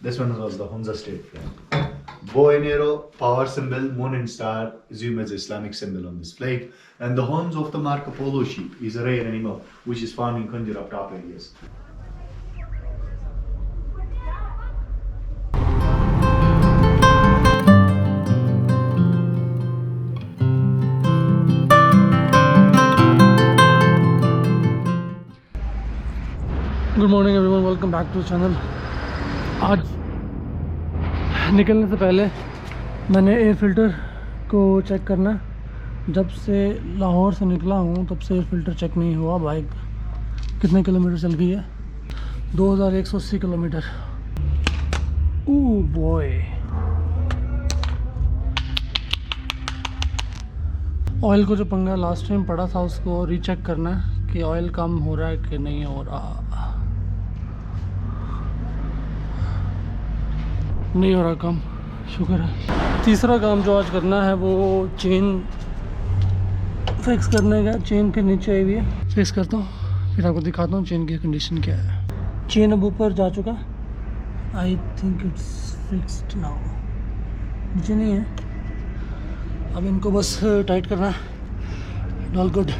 This one was the Hunza state flag. Bow and arrow, power symbol, moon and star, assumed as Islamic symbol on this flag. And the horns of the Marco Polo sheep is a rare animal which is found in Courtyard top areas. Good morning everyone, welcome back to channel. आज निकलने से पहले मैंने air filter को check करना। जब से लाहौर से निकला हूँ तब से एयर फिल्टर चेक नहीं हुआ। बाइक कितने किलोमीटर चल गई है? 2180 किलोमीटर। ओह बॉय, ऑयल को जो पंगा लास्ट टाइम पड़ा था उसको रीचेक करना है कि ऑयल कम हो रहा है कि नहीं हो रहा। नहीं हो रहा कम, शुक्र है। तीसरा काम जो आज करना है वो चेन फिक्स करने का। चेन फिर नीचे आई हुई है, फिक्स करता हूँ फिर आपको दिखाता हूँ चेन की कंडीशन क्या है। चेन अब ऊपर जा चुका, I think it's fixed now. नीचे नहीं है, अब इनको बस टाइट करना है। All good.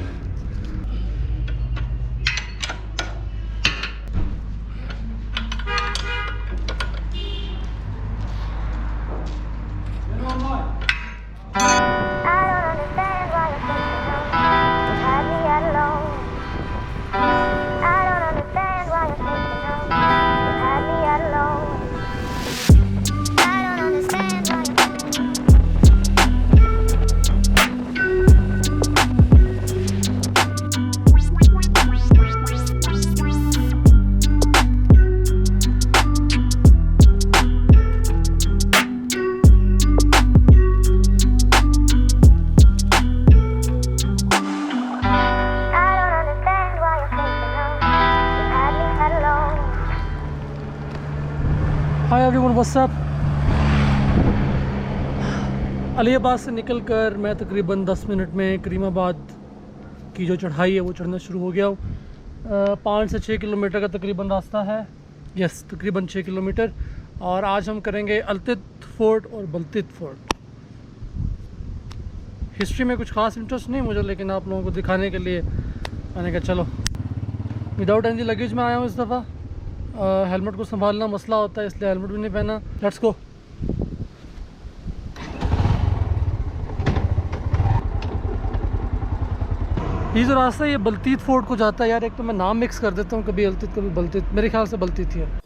Hi everyone, what's up. Aliabad से निकलकर मैं तकरीबन 10 मिनट में करीमाबाद की जो चढ़ाई है वो चढ़ना शुरू हो गया हूँ। 5 से 6 किलोमीटर का तकरीबन रास्ता है। यस, तकरीबन 6 किलोमीटर। और आज हम करेंगे अल्तित फोर्ट और बल्तित फोर्ट। हिस्ट्री में कुछ खास इंटरेस्ट नहीं मुझे, लेकिन आप लोगों को दिखाने के लिए मैंने कहा चलो। विदाउट एनी लगेज में आया हूँ इस दफ़ा। हेलमेट को संभालना मसला होता है, इसलिए हेलमेट भी नहीं पहना। Let's go. ये जो रास्ता है ये बल्तीत फोर्ट को जाता है। यार एक तो मैं नाम मिक्स कर देता हूँ, कभी अल्तित कभी बल्तीत। मेरे ख्याल से बल्तीत ही है।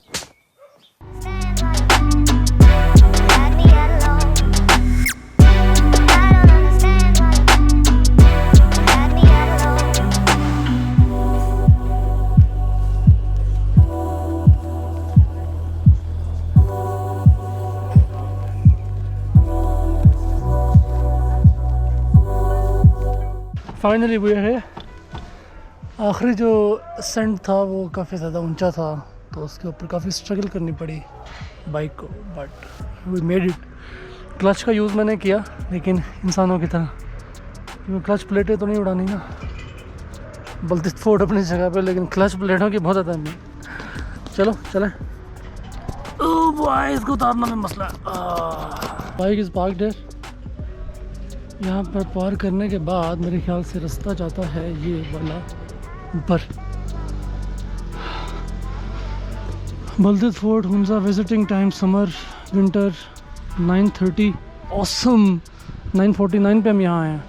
फाइनली वो है, आखिरी जो असेंट था वो काफ़ी ज़्यादा ऊंचा था, तो उसके ऊपर काफ़ी स्ट्रगल करनी पड़ी बाइक को, but we made it. Clutch का यूज़ मैंने किया, लेकिन इंसानों की तरह, क्योंकि क्लच प्लेटें तो नहीं उड़ानी ना। बल्तित फोर्ट अपनी जगह पे, लेकिन क्लच प्लेटों की बहुत ज़्यादा नहीं। चलो चलें। ओह बॉय, इसको उतारना में मसला है। बाइक इज़ पार्क्ड है। यहाँ पर पार करने के बाद मेरे ख्याल से रास्ता जाता है ये वाला ऊपर। Baltit fort Hunza visiting time summer winter 9:30। Awesome. 9:49 पे हम यहाँ आए हैं।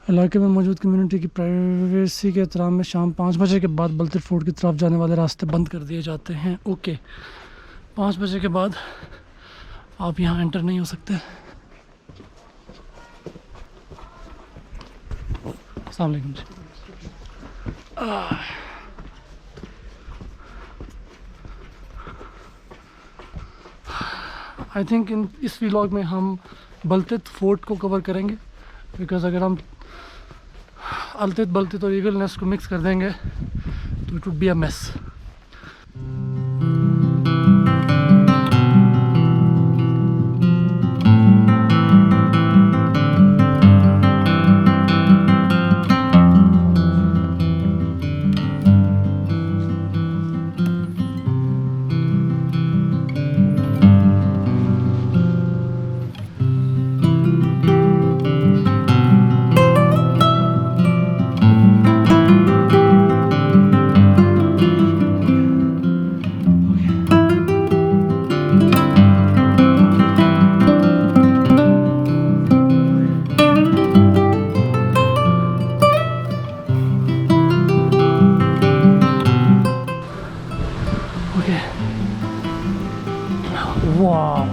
इलाके में मौजूद कम्युनिटी की प्राइवेसी के एहतराम में शाम 5 बजे के बाद बल्टित फोर्ट की तरफ जाने वाले रास्ते बंद कर दिए जाते हैं। ओके, 5 बजे के बाद आप यहाँ एंटर नहीं हो सकते। अस्सलाम वालेकुम जी। आई थिंक इस व्लॉग में हम बल्तित फोर्ट को कवर करेंगे, बिकॉज अगर हम अल्तित बल्तित और ईगल नेस्ट को मिक्स कर देंगे तो it would be a mess. Wow.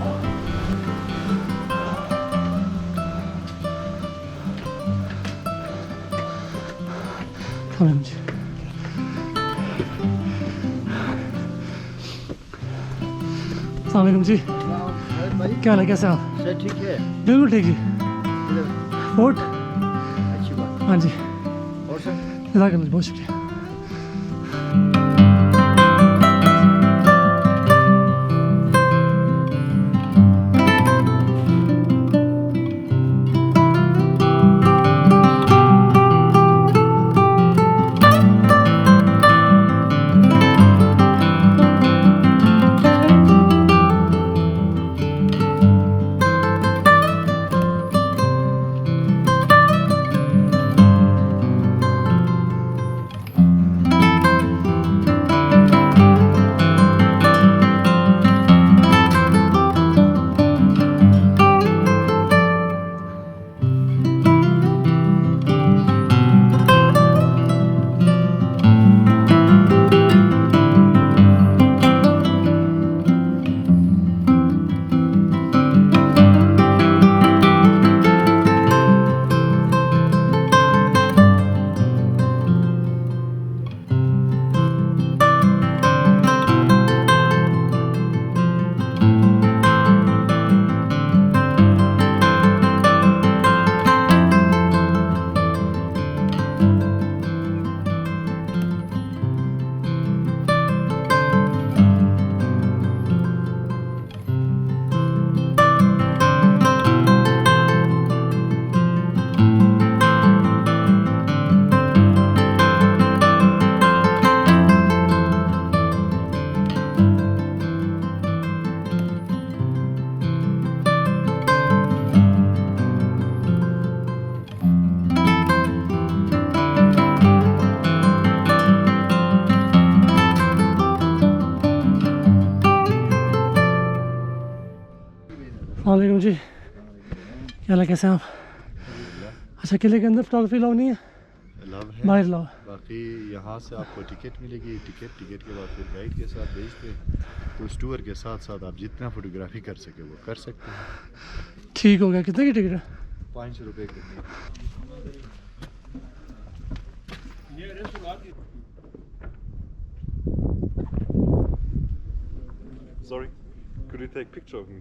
जी जी, क्या हाल है, कैसे आप? सर ठीक है, बिल्कुल ठीक जी। फोर्ट, अच्छी बात। हाँ जी, और सर जज़ाकल्लाह, बहुत शुक्रिया। वालेकुम जी, क्या हाल है, कैसे हैं आप? अच्छा, किले के अंदर फोटोग्राफी लाओ नहीं है? लव है, बाहर लाओ। बाकी यहाँ से आपको टिकट मिलेगी, टिकट के बाद फिर गाइड के साथ भेजते हैं, तो उस टूर के साथ साथ आप जितना फोटोग्राफी कर सके वो कर सकते हैं। ठीक हो गया, कितने की टिकट है? 500 रुपये के। Sorry, could you take a picture of me?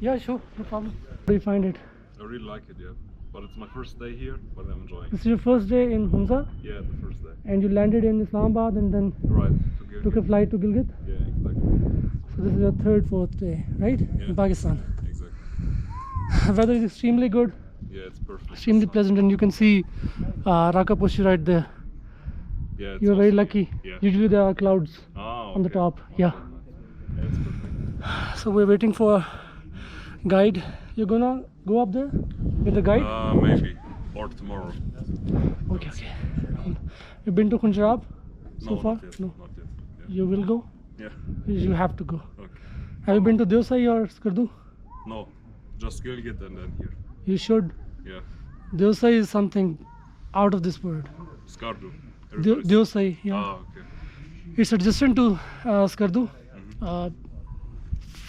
Yeah, sure, no problem. How do you find it? I really like it, yeah. But it's my first day here, but I'm enjoying This it. is your first day in Hunza, Yeah, the first day. and you landed in Islamabad and then Right, took a flight to Gilgit. Yeah, exactly. So this is your third, fourth day, right? Yeah. In Pakistan. Exactly. Weather is extremely good, Yeah, it's perfect. extremely pleasant, and you can see Rakaposhi right there. Yeah, it's You're very awesome. lucky. Yeah. Usually there are clouds Oh, on the okay. top. Yeah. Yeah, it's perfect. So we're waiting for a guide. You're gonna go up there with the guide? Maybe. Or tomorrow. Okay, okay. You've been to Khunjarab so No, far? not yet. No. Not yet. Yeah. You will go? Yeah. You have to go. Okay. Have you been to Deosai or Skardu? No, just Gilgit and then here. You should. Yeah. Deosai is something out of this world. Skardu. Everybody's- Deosai, yeah. Ah, okay. It's adjacent to Skardu.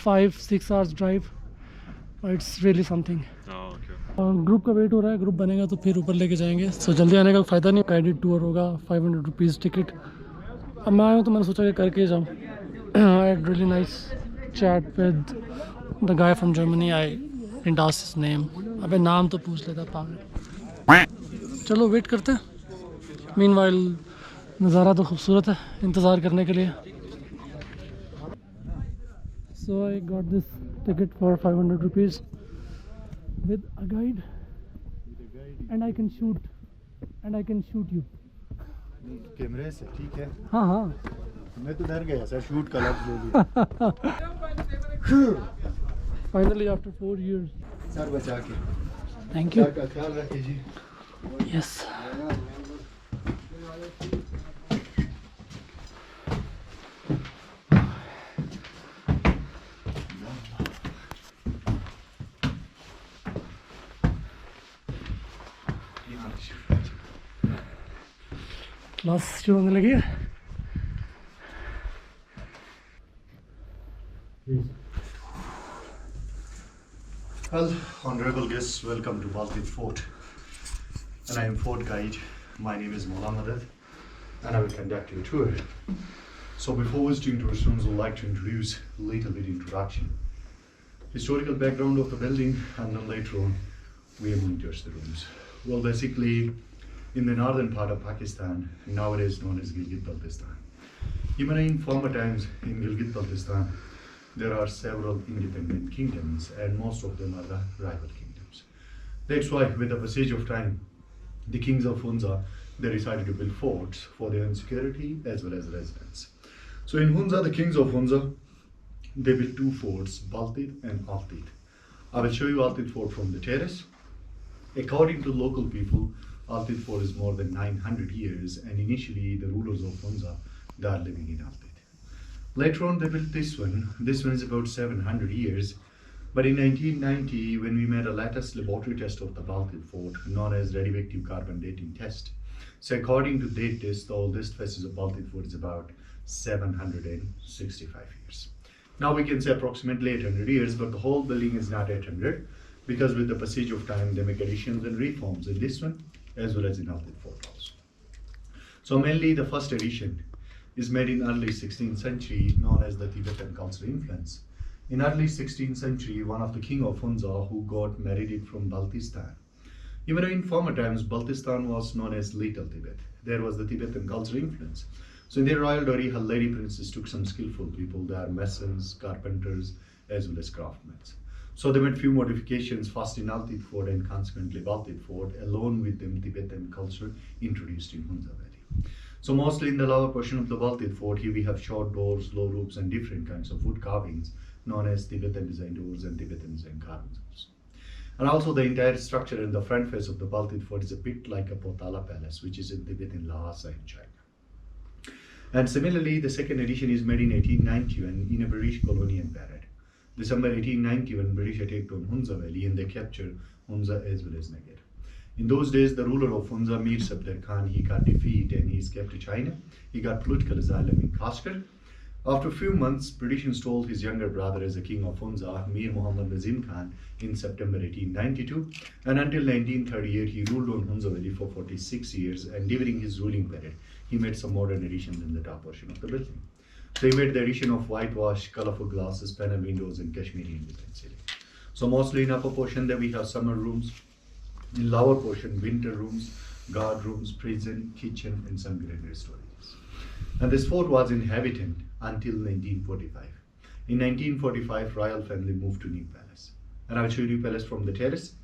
5-6 hours drive. It's really something. Oh, okay. Group का wait हो रहा है, group बनेगा तो फिर ऊपर लेके जाएंगे। सो जल्दी आने का फ़ायदा नहीं, गाइडेड टूर होगा, 500 रुपीज़ टिकट। अब मैं आया हूँ तो मैंने सोचा कि करके जाऊँ। I had really nice chat with the guy from Germany. I didn't ask his name. अबे नाम तो पूछ लेता पागल। चलो वेट करते हैं। मीनवाइल नज़ारा तो खूबसूरत है इंतज़ार करने के लिए। So I got this ticket for 500 rupees with a guide, and I can shoot you. कैमरे से ठीक है। हाँ हाँ, मैं तो डर गया सर, शूट का लफ्ज़ ले लिया। finally after 4 years. सर बचा के। Thank you. सर का ख्याल रखिए जी। Yes. क्लास शुरू होने लगी है। Well, honorable guests, welcome to Baltit Fort. And I am Fort Guide. My name is Mohammed and I will conduct your tour. So before visiting to our rooms, I'd like to introduce a little bit introduction. Historical background of the building, and then later on we are going to touch the rooms. Well, basically in the northern part of Pakistan, nowadays known as Gilgit-Baltistan. Even in former times in Gilgit-Baltistan, there are several independent kingdoms and most of them are the rival kingdoms. That's why with the passage of time, the kings of Hunza, they decided to build forts for their own security as well as residence. So in Hunza, the kings of Hunza, they built two forts, Baltit and Altit. I will show you Altit Fort from the terrace. According to local people, Altit Fort is more than 900 years and initially the rulers of Hunza, they are living in Altit. Later on they built this one. This one is about 700 years. But in 1990, when we made a latest laboratory test of the Baltit Fort, known as radioactive carbon dating test. So according to that test, the oldest phases of Baltit Fort is about 765 years. Now we can say approximately 800 years, but the whole building is not 800 because with the passage of time, they make additions and reforms in this one as well as in Altit Fort also. So mainly the first edition is made in early 16th century, known as the Tibetan cultural influence. In early 16th century, one of the king of Hunza who got married from Baltistan. Even in former times, Baltistan was known as Little Tibet. There was the Tibetan cultural influence. So in their royal dowry, her lady princess took some skillful people. They are masons, carpenters, as well as craftsmen. So they made few modifications first in Altit Fort and consequently Baltit Fort, along with them Tibetan culture introduced in Hunza Valley. So mostly in the lower portion of the Baltit Fort, here we have short doors, low roofs and different kinds of wood carvings known as Tibetan design doors and Tibetan design carvings also. And also the entire structure in the front face of the Baltit Fort is a bit like a Potala Palace, which is in Tibetan Lhasa in China. And similarly, the second edition is made in 1891 in a British colonial period. December 1891, British attacked on Hunza Valley and they captured Hunza as well as Nagar. In those days, the ruler of Hunza, Mir Sabdar Khan, he got defeated and he escaped to China. He got political asylum in Kashgar. After a few months, British installed his younger brother as the king of Hunza, Mir Muhammad Nazim Khan, in September 1892. And until 1938, he ruled on Hunza Valley for 46 years. And during his ruling period, he made some modern additions in the top portion of the building. So he made the addition of whitewash, colorful glasses, panel windows, and Kashmiri design ceiling. So mostly in upper portion, there we have summer rooms. In lower portion, winter rooms, guard rooms, prison, kitchen, and some granary storages. And this fort was inhabited until 1945. In 1945, royal family moved to New Palace. And I will show you New Palace from the terrace.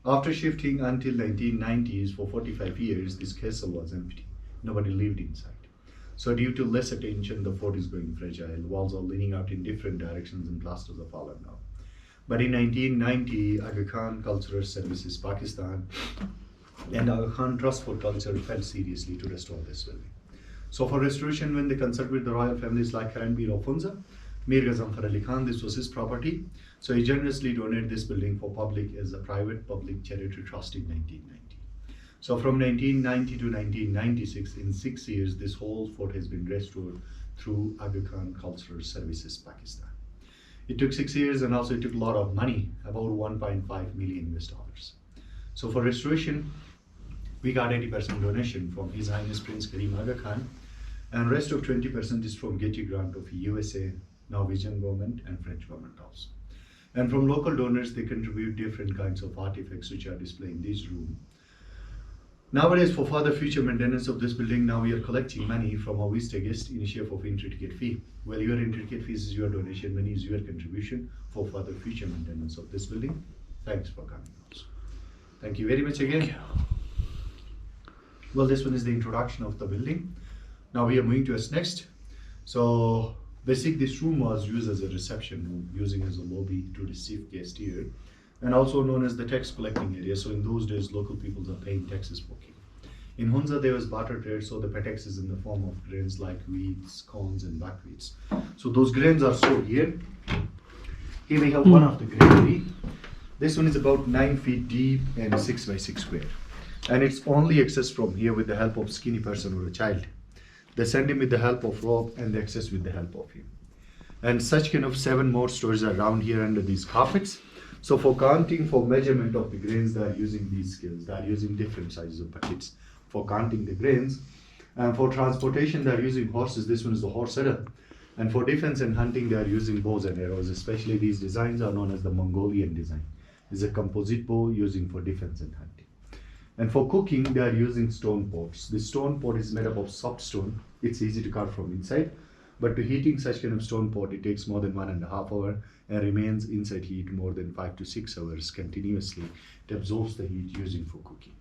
After shifting until 1990s, for 45 years, this castle was empty. Nobody lived inside. So due to less attention, the fort is going fragile. Walls are leaning out in different directions and plasters are fallen down. But in 1990, Aga Khan Cultural Services Pakistan and Aga Khan Trust for Culture fell seriously to restore this building. So for restoration, when they consulted with the royal families like Karanbir of Hunza, Mir Gazamfar Ali Khan, this was his property. So he generously donated this building for public as a private public charity trust in 1990. So from 1990 to 1996, in 6 years, this whole fort has been restored through Aga Khan Cultural Services Pakistan. It took 6 years and also it took a lot of money, about 1.5 million US dollars. So for restoration, we got 80% donation from His Highness Prince Karim Aga Khan, and rest of 20% is from Getty grant of USA, Norwegian government and French government also. And from local donors, they contribute different kinds of artifacts which are displayed in this room. Nowadays, for further future maintenance of this building, now we are collecting money from our visitor guests in shape of entry ticket fee. Well, your entry ticket fee is your donation, money is your contribution for further future maintenance of this building. Thanks for coming also. Thank you very much again. Well, this one is the introduction of the building. Now we are moving to us next. So basically this room was used as a reception room, using as a lobby to receive guests here, and also known as the tax collecting area. So in those days, local people are paying taxes for king. In Hunza, there was barter trade, so they pay taxes in the form of grains like wheats, corns, and buckwheats. So those grains are sold here. Here we have one of the granary. This one is about 9 feet deep and 6 by 6 square. And it's only accessed from here with the help of skinny person or a child. They send him with the help of rope and they access with the help of him. And such kind of 7 more stories are around here under these carpets. So for counting, for measurement of the grains, they are using these skills. They are using different sizes of buckets for counting the grains. And for transportation, they are using horses. This one is the horse saddle. And for defense and hunting, they are using bows and arrows. Especially these designs are known as the Mongolian design. It's a composite bow using for defense and hunting. And for cooking, they are using stone pots. The stone pot is made up of soft stone. It's easy to cut from inside. But to heating such kind of stone pot, it takes more than 1.5 hours and remains inside heat more than 5 to 6 hours continuously. It absorbs the heat using for cooking.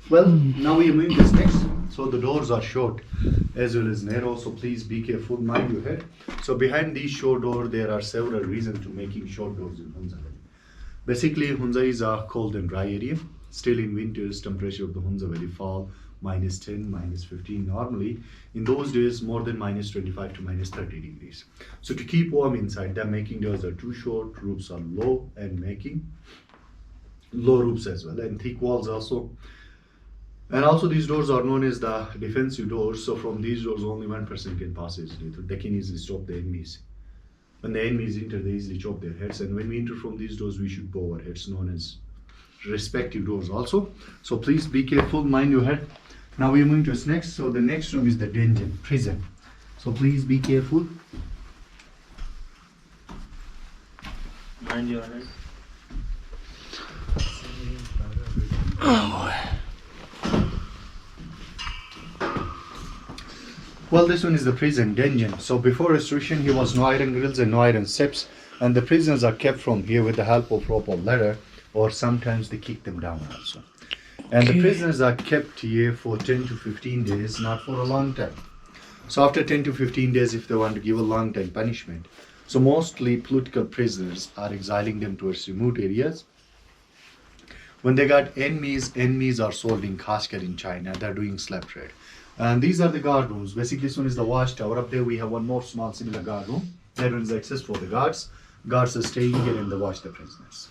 Well, now we are moving this next. So the doors are short as well as narrow. So please be careful, mind your head. So behind these short doors, there are several reasons to making short doors in Hunza. Basically, Hunza is a cold and dry area. Still in winters, temperature of the Hunza Valley fall -10, -15 normally. In those days, more than -25 to -30 degrees. So to keep warm inside, the making doors are too short, roofs are low, and making low roofs as well, and thick walls also. And also these doors are known as the defensive doors. So from these doors, only one person can pass easily. They can easily stop the enemies. When the enemies enter, they easily chop their heads. And when we enter from these doors, we should bow our heads, known as respective doors also. So please be careful, mind your head. Now we are moving to this next. So the next room is the dungeon, prison. So please be careful. Mind your head. Well, this one is the prison dungeon. So before restoration, here was no iron grills and no iron steps, and the prisoners are kept from here with the help of rope or ladder, or sometimes they kick them down also. And the prisoners are kept here for 10 to 15 days, not for a long time. So after 10 to 15 days, if they want to give a long time punishment, so mostly political prisoners are exiling them towards remote areas. When they got enemies are sold in Kashgar in China. They're doing slave trade. And these are the guard rooms. Basically, this one is the watchtower. Up there we have one more small similar guard room. That one is access for the guards. Guards are staying here and they watch the prisoners.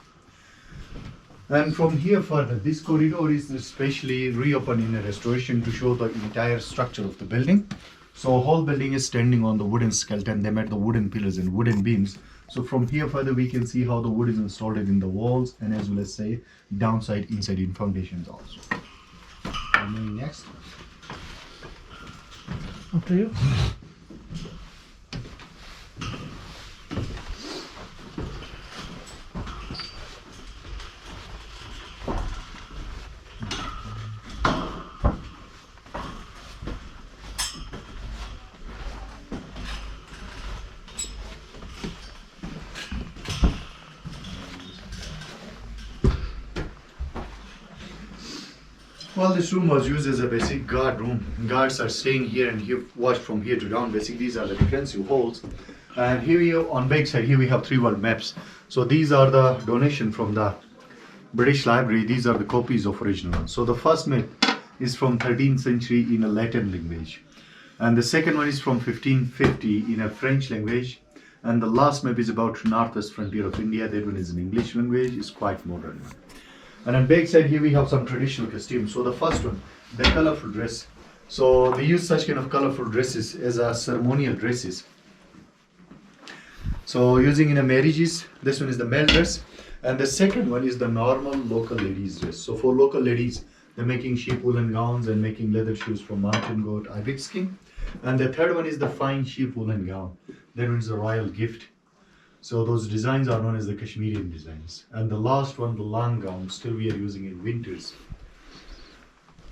And from here further, this corridor is specially reopened in a restoration to show the entire structure of the building. So whole building is standing on the wooden skeleton. They made the wooden pillars and wooden beams. So from here further, we can see how the wood is installed in the walls and as well as say downside, inside in foundations also. And next. After you. Well, this room was used as a basic guard room. Guards are staying here and here watch from here to down. Basically, these are the defensive halls. And here we have, on back side, here we have 3 world maps. So these are the donation from the British Library. These are the copies of original ones. So the first map is from 13th century in a Latin language. And the second one is from 1550 in a French language. And the last map is about northwest frontier of India. That one is in English language. It's quite modern one. And on back side here we have some traditional costumes. So the first one, the colorful dress. So they use such kind of colorful dresses as a ceremonial dresses. So using in a marriages, this one is the male dress. And the second one is the normal local ladies dress. So for local ladies, they're making sheep woolen gowns and making leather shoes from mountain goat, ibex skin. And the third one is the fine sheep woolen gown. That one is the royal gift. So those designs are known as the Kashmirian designs. And the last one, the long gown, still we are using in winters.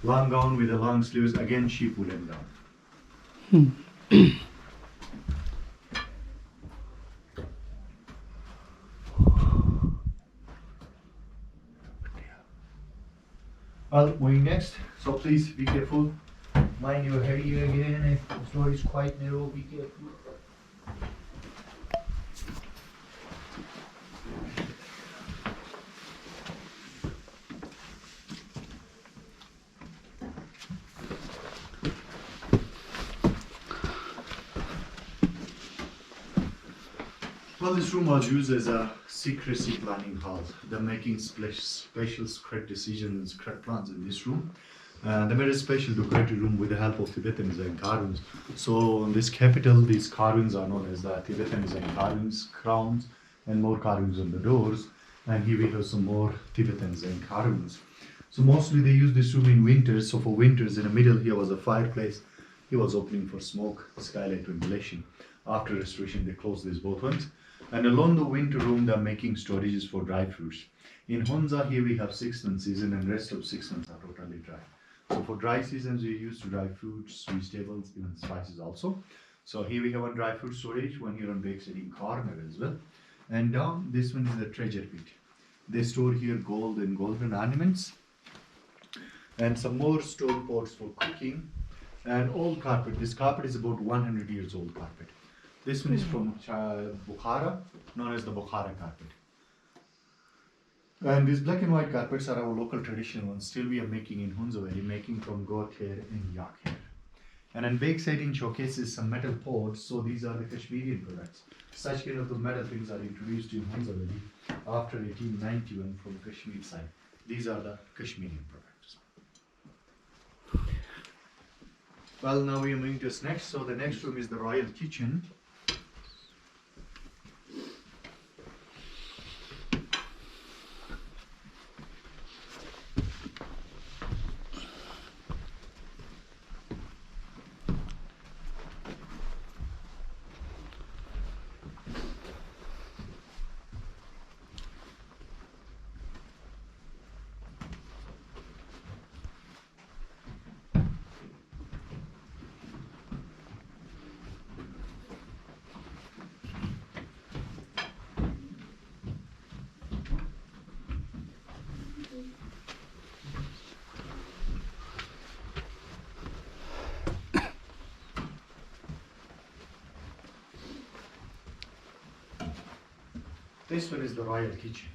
Long gown with the long sleeves, again sheep woolen gown. Well, moving next, so please be careful. Mind your head here again, if the door is quite narrow, be careful. Well, this room was used as a secrecy planning hall. They're making special secret decisions, secret plans in this room. They made a special decorated room with the help of Tibetan design carvings. So in this capital, these carvings are known as the Tibetan design carvings, crowns, and more carvings on the doors. And here we have some more Tibetan Zen carvings. So mostly they use this room in winters. So for winters, in the middle here was a fireplace. He was opening for smoke, skylight ventilation. After restoration, they closed these both ones. And along the winter room, they're making storages for dry fruits. In Hunza, here we have 6 months season, and rest of 6 months are totally dry. So for dry seasons, we use to dry fruits, vegetables, even spices also. So here we have one dry fruit storage, one here on backside corner as well. And down, this one is the treasure pit. They store here gold and golden ornaments. And some more stone pots for cooking. And old carpet. This carpet is about 100 years old carpet. This one is from Bukhara, known as the Bukhara carpet. And these black and white carpets are our local traditional ones. Still we are making in Hunza Valley, making from goat hair and yak hair. And on backside in showcases some metal pots. So these are the Kashmirian products. Such kind of the metal things are introduced in Hunza Valley after 1891 from Kashmir side. These are the Kashmirian products. Well, now we are moving to next. So the next room is the royal kitchen. This one is the royal kitchen.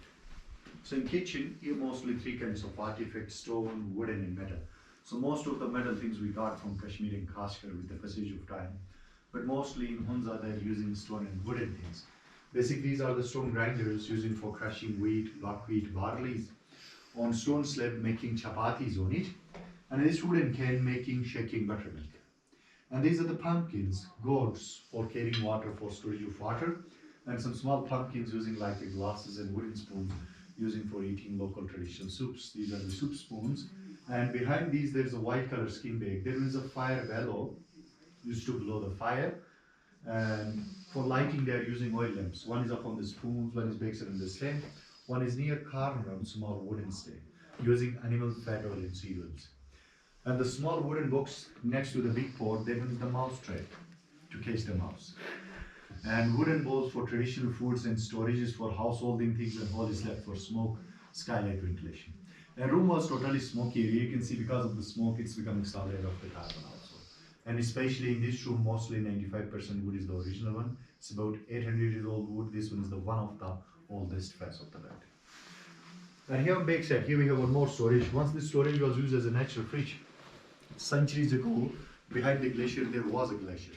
So in kitchen, here mostly 3 kinds of artifacts, stone, wooden and metal. So most of the metal things we got from Kashmir and Kashgar with the passage of time. But mostly in Hunza, they're using stone and wooden things. Basically, these are the stone grinders using for crushing wheat, buckwheat, barley. On stone slab, making chapatis on it. And this wooden can making shaking buttermilk. And these are the pumpkins, gourds for carrying water for storage of water. And some small pumpkins using like the glasses and wooden spoons using for eating local traditional soups. These are the soup spoons. And behind these there is a white color skin bag. There is a fire bellow used to blow the fire. And for lighting they are using oil lamps. One is up on the spoons, one is baked in the stand. One is near corner on small wooden stand using animal fat oil and seed oils. And the small wooden box next to the big pot, there is the mouse trap to catch the mouse. And wooden bowls for traditional foods and storages for householding things, and all is left for smoke, skylight ventilation. The room was totally smoky area. You can see because of the smoke, it's becoming solid of the carbon also. And especially in this room, mostly 95% wood is the original one. It's about 800 years old wood. This one is the one of the oldest face of the building. And here on backside, here we have one more storage. Once this storage was used as a natural fridge, centuries ago, behind the glacier, there was a glacier.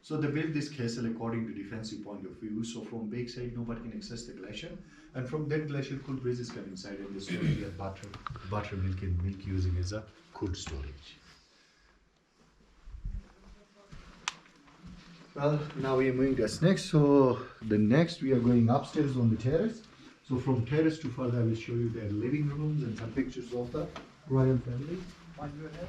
So they built this castle according to defensive point of view. So from backside, nobody can access the glacier. And from that glacier, cool breezes come inside and they store here buttermilk and milk using as a cold storage. Well, now we are moving to us next. So the next we are going upstairs on the terrace. So from terrace to further, I will show you their living rooms and some pictures of the royal family. One you have.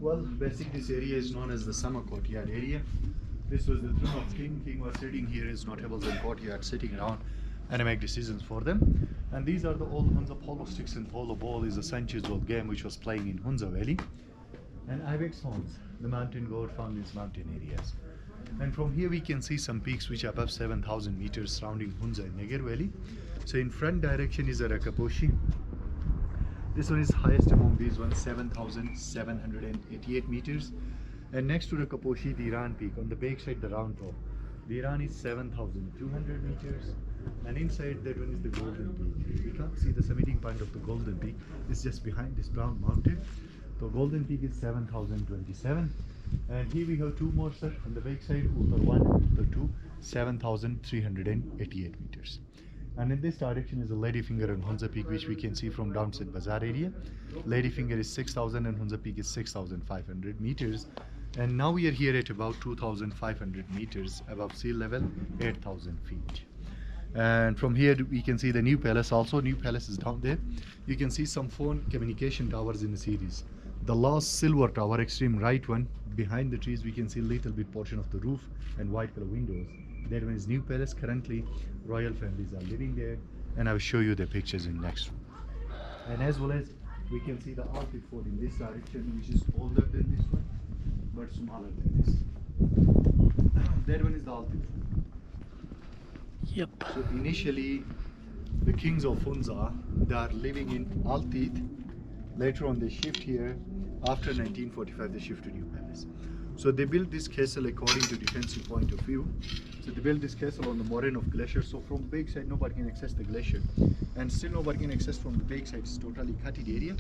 Well, basically this area is known as the summer courtyard area. This was the throne of king. King was sitting here, his notables in courtyard sitting around and make decisions for them. And these are the old Hunza polo sticks, and polo ball is a centuries old game which was playing in Hunza Valley. And ibex horns, the mountain goat found in these mountain areas. And from here we can see some peaks which are above 7,000 meters surrounding Hunza and Neger Valley. So in front direction is a Rakaposhi. This one is highest among these ones, 7,788 meters. And next to the Kaposhi, the Iran peak, on the back side, the round top. The Iran is 7,200 meters. And inside that one is the Golden Peak. We can't see the summiting point of the Golden Peak. It's just behind this brown mountain. So Golden Peak is 7,027. And here we have two more, sir, on the back side, Uttar 1 and Uttar 2, 7,388 meters. And in this direction is the Ladyfinger and Hunza Peak, which we can see from downside Bazaar area. Ladyfinger is 6,000 and Hunza Peak is 6,500 meters. And now we are here at about 2,500 meters above sea level, 8,000 feet. And from here we can see the new palace also. New palace is down there. You can see some phone communication towers in the series. The last silver tower, extreme right one, behind the trees we can see little bit portion of the roof and white color windows. That one is new palace. Currently royal families are living there, and I will show you the pictures in next room. And as well as we can see the Altit Fort in this direction, which is older than this one but smaller than this. That one is the Altit Fort. Yep. So initially, the kings of Hunza, they are living in Altit. Later on, they shift here. After 1945, they shift to New Palace. So they built this castle according to defensive point of view. So they built this castle on the moraine of glacier. So from back side, nobody can access the glacier, and still nobody can access from the back side. It's totally cutted area,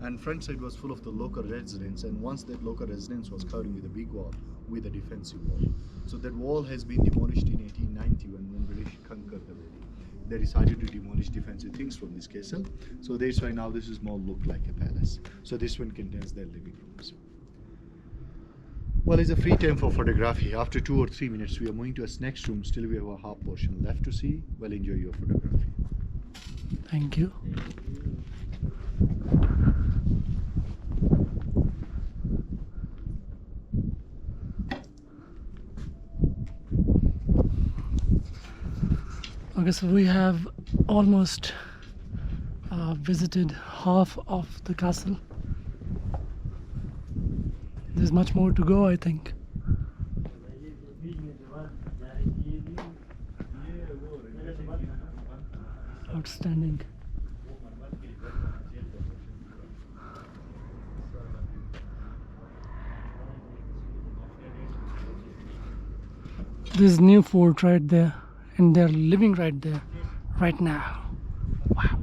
and front side was full of the local residents. And once that local residence was covered with a big wall, with a defensive wall. So that wall has been demolished in 1890 when British conquered the valley. They decided to demolish defensive things from this castle. So that's why now this is more look like a palace. So this one contains their living rooms. Well, it's a free time for photography. After 2 or 3 minutes, we are moving to a next room. Still, we have a half portion left to see. Well, enjoy your photography. Thank you. Okay, so we have almost visited half of the castle. There's much more to go, I think. Outstanding. This new fort right there, and they're living right there, right now. Wow.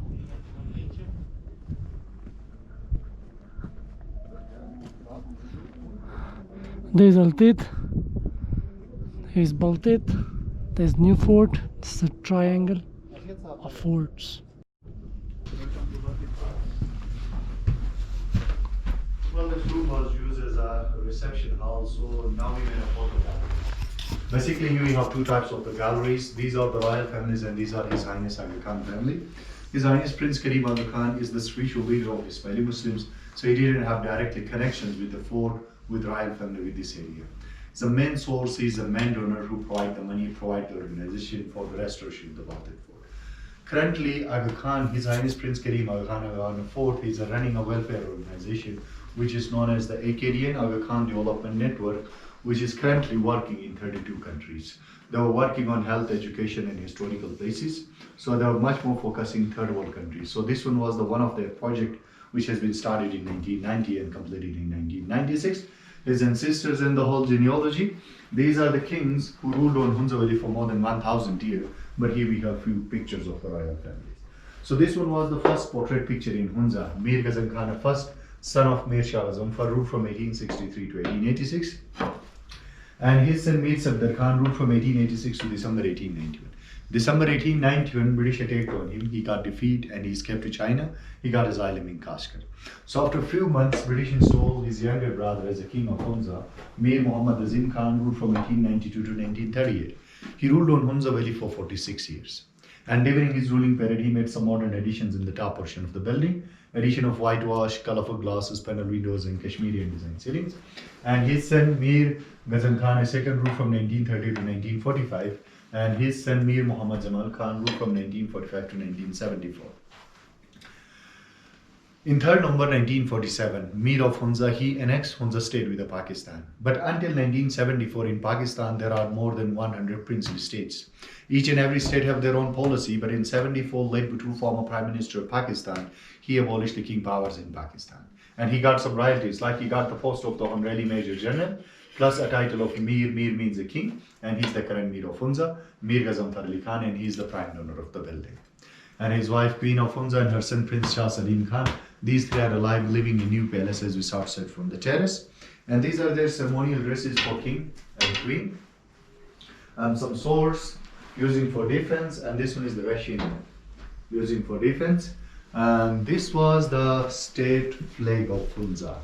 There's Altit, here's Baltit, there's new fort. This is a triangle of forts. Well, this room was used as a reception hall, so now we made a photo gallery. Basically, here we have two types of the galleries. These are the royal families, and these are His Highness Aga Khan family. His Highness Prince Karim Aga Khan is the spiritual leader of Ismaili Muslims, so he didn't have directly connections with the fort, with royal family, with this area. The main source is a main donor who provide the money, provide the organization for the restoration of the Baltit Fort. Currently, Aga Khan, His Highness Prince Karim Aga Khan Fort is running a welfare organization which is known as the AKDN, Aga Khan Development Network, which is currently working in 32 countries. They were working on health, education, and historical places. So they were much more focusing third world countries. So this one was the one of their project which has been started in 1990 and completed in 1996. His ancestors and the whole genealogy. These are the kings who ruled on Hunza Valley for more than 1,000 years. But here we have few pictures of the royal families. So this one was the first portrait picture in Hunza. Mir Ghazan Khan, first son of Mir Shah Azam, ruled from 1863 to 1886. And his son Mir Safdar Khan ruled from 1886 to December 1891. December 1891, British attacked on him. He got defeated and he escaped to China. He got asylum in Kashgar. So after a few months, British installed his younger brother as a king of Hunza. Mir Muhammad Azim Khan ruled from 1892 to 1938. He ruled on Hunza Valley for 46 years. And during his ruling period, he made some modern additions in the top portion of the building. Addition of whitewash, colorful glasses, panel windows, and Kashmiri design ceilings. And his son Mir Ghazan Khan II ruled from 1930 to 1945. And his son Mir Muhammad Jamal Khan ruled from 1945 to 1974. In 3rd November 1947, Mir of Hunza, he annexed Hunza state with Pakistan. But until 1974 in Pakistan, there are more than 100 princely states. Each and every state have their own policy, but in 74, led by two former Prime Minister of Pakistan, he abolished the king powers in Pakistan. And he got some royalties, like he got the post of the Honorary Major General, plus a title of Mir. Mir means the king, and he's the current Mir of Hunza, Mir Gazanfar Ali Khan, and he's the prime owner of the building. And his wife Queen of Hunza and her son Prince Shah Salim Khan, these three are alive, living in new palace as we saw outside from the terrace. And these are their ceremonial dresses for king and queen. Some swords using for defense, and this one is the Russian using for defense. And this was the state flag of Hunza.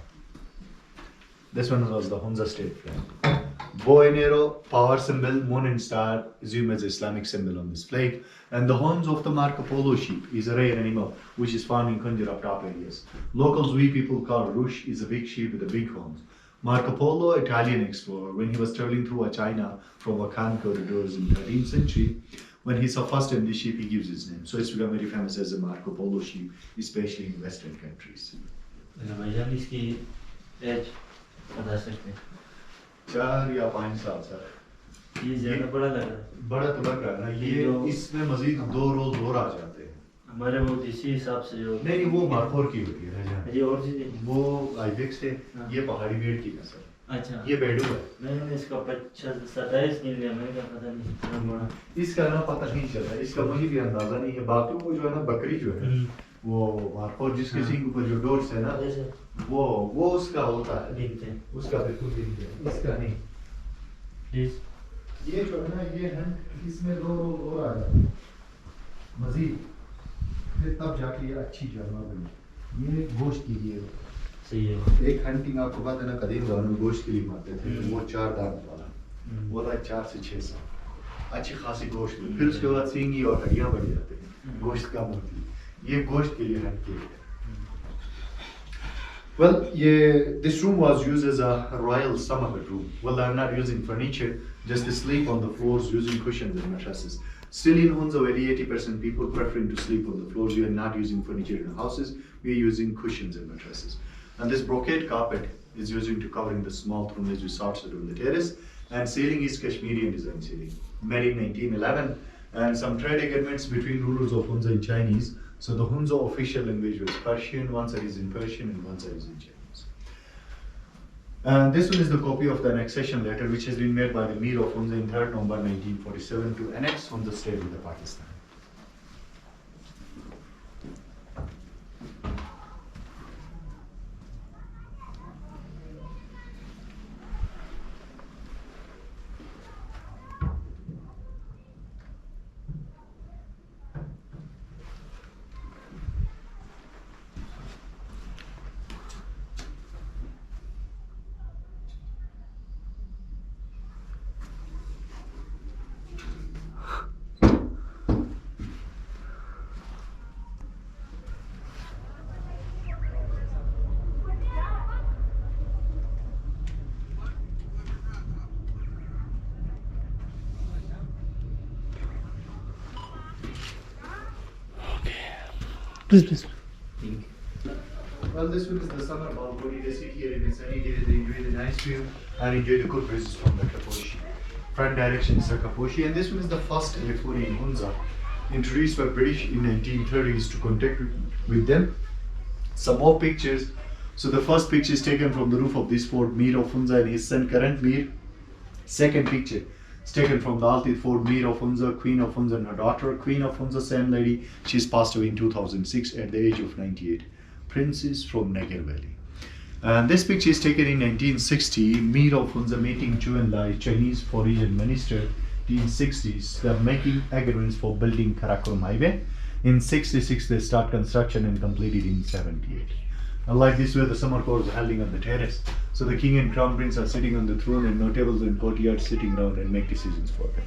This one was the Hunza state flag. Bow and arrow, power symbol, moon and star is used as Islamic symbol on this flag. And the horns of the Marco Polo sheep is a rare animal which is found in Courtyard top areas. Locals, we people call Rush, is a big sheep with the big horns. Marco Polo, Italian explorer, when he was traveling through China from Akan corridors in 13th century, when he saw first time this sheep, he gives his name. So it's become very famous as a Marco Polo sheep, especially in Western countries. इसकी as बता सकते हैं 4 या 5 साल sir ये ज़्यादा बड़ा लग रहा है बड़ा तो लग रहा है ना ये इसमें मजीद 2 रोज और आ जाते हैं हमारे वो इसी हिसाब से जो नहीं वो मारखोर की होती है राजा ये और चीज़ें वो आइबेक्स है ये पहाड़ी भेड़ की नस्ल अच्छा ये बेडू है मैंने इसका 27 गिन लिया मैंने कहा पता नहीं कितना बड़ा इसका ना पता नहीं चलता इसका मुझे भी अंदाजा नहीं है बाकी वो जो है ना बकरी जो है वो मारखोर जिसके सिंग ऊपर जो डोर्स है ना वो उसका होता है गिनते हैं उसका बिल्कुल गिनते हैं इसका नहीं प्लीज ये जो है ना ये है इसमें 2 रोज और आ जाते हैं मजीद फिर तब जाके ये अच्छी जानवर बनी ये गोश्त के लिए सही है एक हंटिंग आपको पता है ना कदीम दौर में गोश्त के लिए मारते थे वो 4 दांत वाला वो था 4 से 6 साल अच्छी खासी गोश्त फिर उसके बाद सींगी और हड्डियां बढ़ जाते हैं गोश्त कम होती है ये गोश्त के लिए हंट किया Well, this room was used as a royal summer bedroom. Well, they're not using furniture, just to sleep on the floors using cushions and mattresses. Still in Hunza Valley, 80% people preferring to sleep on the floors. We are not using furniture in our houses, we are using cushions and mattresses. And this brocade carpet is using to covering the small room as we saw on the terrace. And ceiling is Kashmirian design ceiling, made in 1911. And some trade agreements between rulers of Hunza and Chinese. So the Hunza official language was Persian, one side is in Persian and one side is in Chinese. And this one is the copy of the annexation letter which has been made by the Mir of Hunza in 3rd November 1947 to annex Hunza state with Pakistan. Please. Well, this one is the summer balcony. They sit here in the sunny days, they enjoy the nice view and enjoy the good breezes from the Kaposhi. Front direction is the Kaposhi, and this one is the first telephone in Hunza, introduced by British in 1930s to contact with them. Some more pictures. So the first picture is taken from the roof of this fort, Mir of Hunza and his son, current Mir. Second picture is taken from the Altit Fort, Mir of Hunza, Queen of Hunza and her daughter, Queen of Hunza, same lady. She's passed away in 2006 at the age of 98. Princess from Neger Valley. And this picture is taken in 1960. Mir of Hunza meeting Chu Enlai, Chinese foreign minister. In 60s, they're making agreements for building Karakoram Highway. In 66, they start construction and completed in 78. Unlike this, where the summer court is holding on the terrace. So the king and crown prince are sitting on the throne and notables and courtyard sitting around and make decisions for them.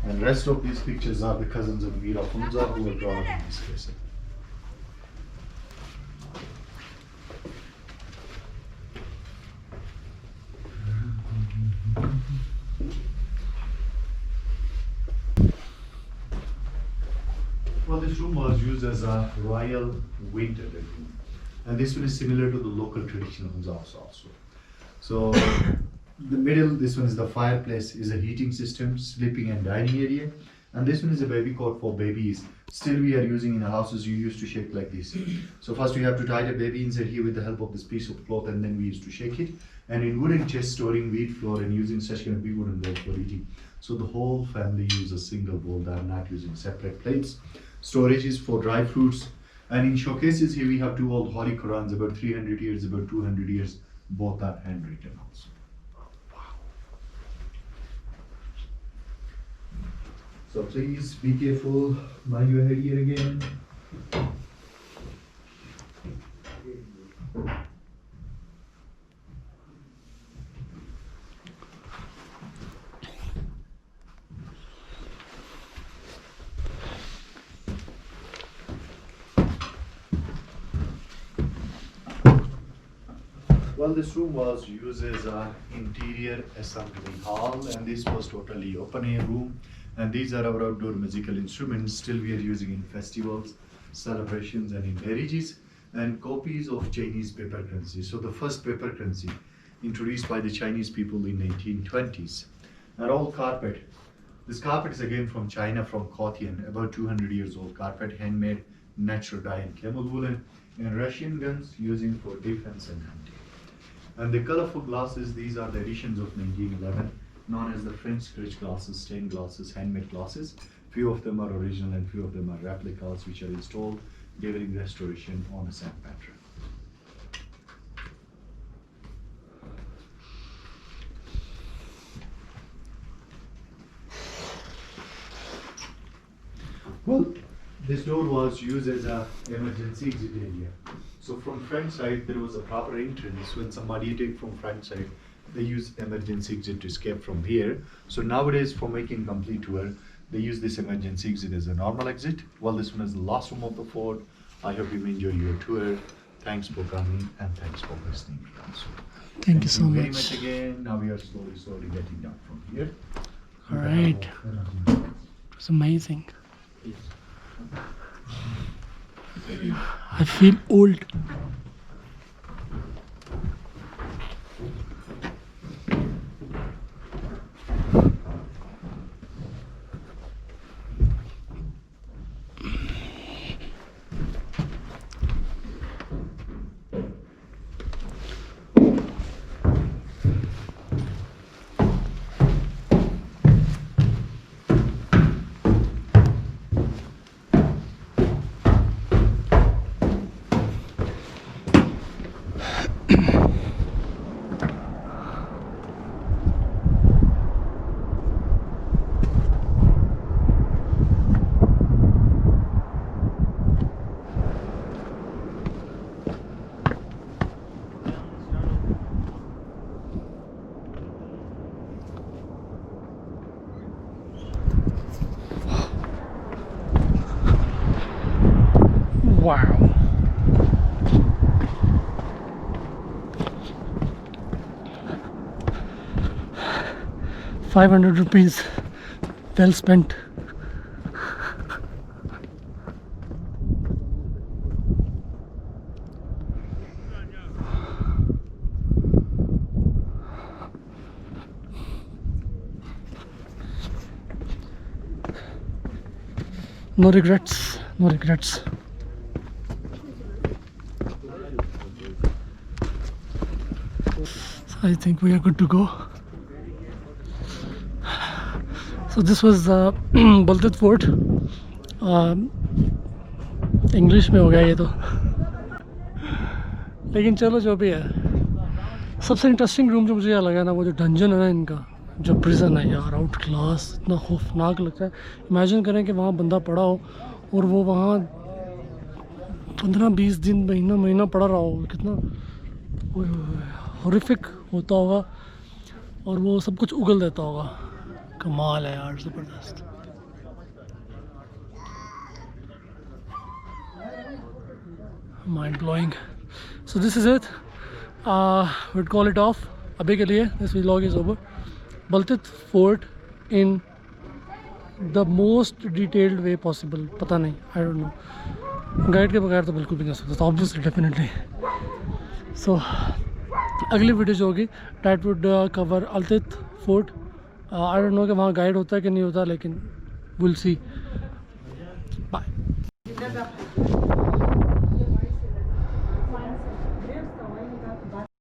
And rest of these pictures are the cousins of Mir of Hunza who were drawn in this case. Well, this room was used as a royal winter bedroom. and this one is similar to the local traditional Hunza house also. So the middle, this one is the fireplace, is a heating system, sleeping and dining area, and this one is a baby cot for babies. Still we are using in our houses, you used to shake like this. So first we have to tie the baby inside here with the help of this piece of cloth, and then we used to shake it. And in wooden chest, storing wheat flour and using such kind of big wooden bowl for eating. So the whole family use a single bowl, they are not using separate plates. Storages for dry fruits. And in showcases here we have two old Holy Qurans, about 300 years, about 200 years, both are handwritten also. So please be careful, mind your head here again. Well, this room was used as an interior assembly hall, and this was totally open air room. And these are our outdoor musical instruments. Still we are using in festivals, celebrations and in marriages. And copies of Chinese paper currency. So the first paper currency introduced by the Chinese people in 1820s. And all carpet. This carpet is again from China, from Courtyard, about 200 years old carpet, handmade, natural dye and camel woolen. And Russian guns using for defense and hunting. And the colorful glasses, these are the editions of 1911, known as the French scratch glasses, stained glasses, handmade glasses. Few of them are original and few of them are replicas which are installed during restoration on a sand pattern. Well, this door was used as an emergency exit area. So from front side, there was a proper entrance. When somebody take from front side, they use emergency exit to escape from here. So nowadays, for making complete tour, they use this emergency exit as a normal exit. Well, this one is the last room of the fort. I hope you enjoy your tour. Thanks for coming and thanks for listening. Also. Thank you so very much. much again. Now we are slowly getting down from here. All right. It's amazing. I feel old. Wow. ₹500 well spent. No regrets, no regrets. I think we are good to go. So this was Baltit Fort. English में हो गया ये तो, लेकिन चलो जो भी है. सबसे इंटरेस्टिंग रूम जो मुझे यहाँ लगा ना, वो जो डंजन है ना इनका, जो प्रिजन है यार, आउट क्लास, इतना खौफनाक लगता है. इमेजिन करें कि वहाँ बंदा पड़ा हो और वो वहाँ 15-20 दिन महीना पड़ा रहा हो, कितना हॉरिफिक होता होगा, और वो सब कुछ उगल देता होगा. कमाल है यार, ज़बरदस्त. Mind blowing. So this is it. We'd call it off. अभी के लिए this vlog is over. Baltit Fort in the most detailed way possible. पता नहीं, I don't know. गाइड के बगैर तो बिल्कुल भी नहीं हो सकता, तो ऑब्वियसली डेफिनेटली। सो अगली वीडियो जो होगी that would cover Altit fort. I don't know कि वहाँ गाइड होता है कि नहीं होता, लेकिन विल सी। बाय।